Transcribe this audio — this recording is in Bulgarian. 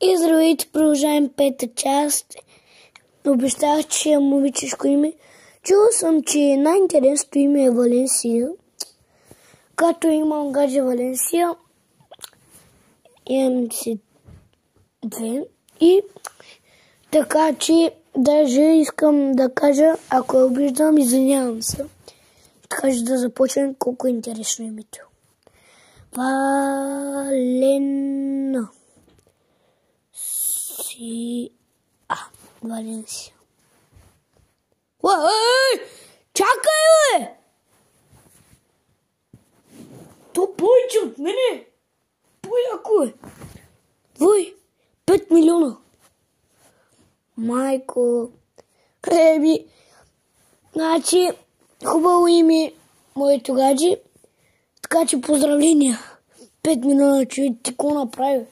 И здравейте, продължавам пета част. Обещах, че е момичешко име. Чувал съм, че най-интересното име е Валенсия. Като имам гадже Валенсия, имам си две. И така, че даже искам да кажа, ако я обиждам, извинявам се. Така че да започнем колко е интересно името. Валена. Валенсия. Ей! Чакай, бе! То повече от мене! По-яко е! 5 милиона! Майко! Значи, хубаво име моето гадже. Така че поздравления! 5 милиона човек, ти какво направи?